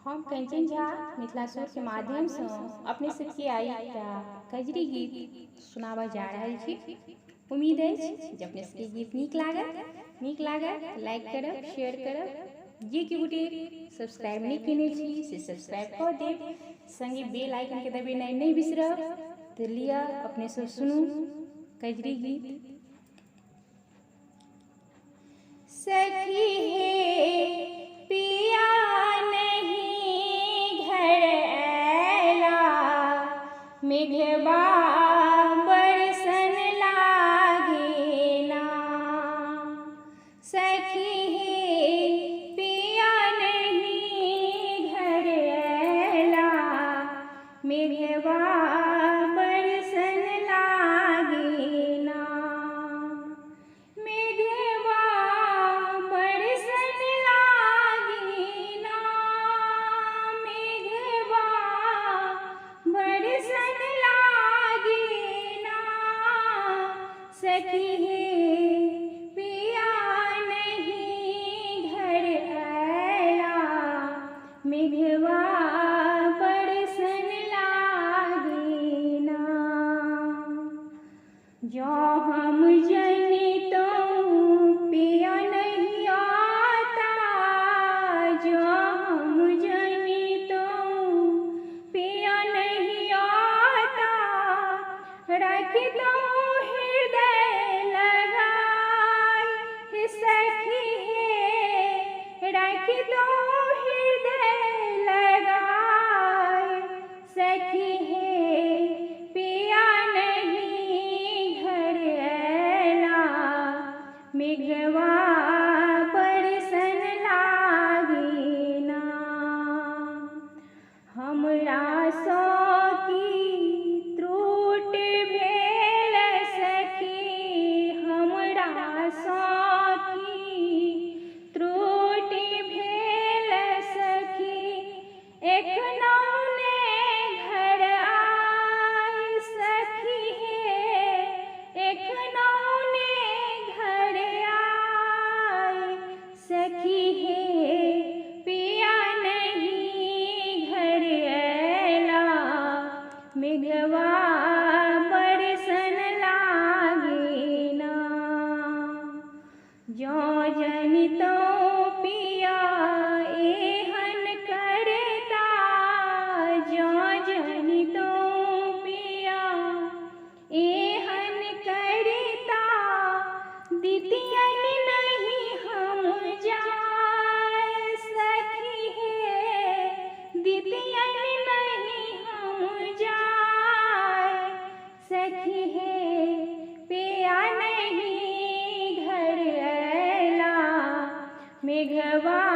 हम कंचन झा मिथिलासुर के माध्यम से अपने सबके आई कजरी गीत सुनाबऽ जा रहल छी। उम्मीद है जे अपने सबके गीत नीक लागत लाइक करब, शेयर करब। जे कि गोटे सब्सक्राइब नहीं केने छी से सब्सक्राइब कऽ देब, संगे बेल आइकन के दबेनाइ नहीं बिसरब। तो लिअ अपने सब सुनू कजरी गीत। सखी हे पिया नहीं घर ऐला, मेघवा बरसन लागे ना। सखी हे पिया नहीं घर ऐला, मेघवा बरसन लागे ना। मेघवा बरसन लागे ना, मेघवा बरसन लागे ना। सखी हे पिया नहीं घर ऐला, मेघवा बरसन लागे ना। जो हम जनितो पिया नहीं आता, जो हम जनितो पिया नहीं आता। रख दो हृदय लगाई हे सखी हे, रख दो हृदय लगाई। सखी हे पिया नहीं घर ऐला, मेघवा बरसन लागे ना। हमरा सौकी त्रुट भेल सखी, हमरा सौकी त्रुट भेल सखी। एखनो ने घर आई सखी हे, एखनो ने घर आई। सखी हे पिया नहीं घर ऐला, मेघवा बरसन लागे ना। जो जनितो पिया एहन करता, जो जनितो पिया एहन करता। दितियन नहीं हम जाय सखी हे, दितियन नहीं हम जाय। सखी हे पिया नहीं घर ऐला, मेघवा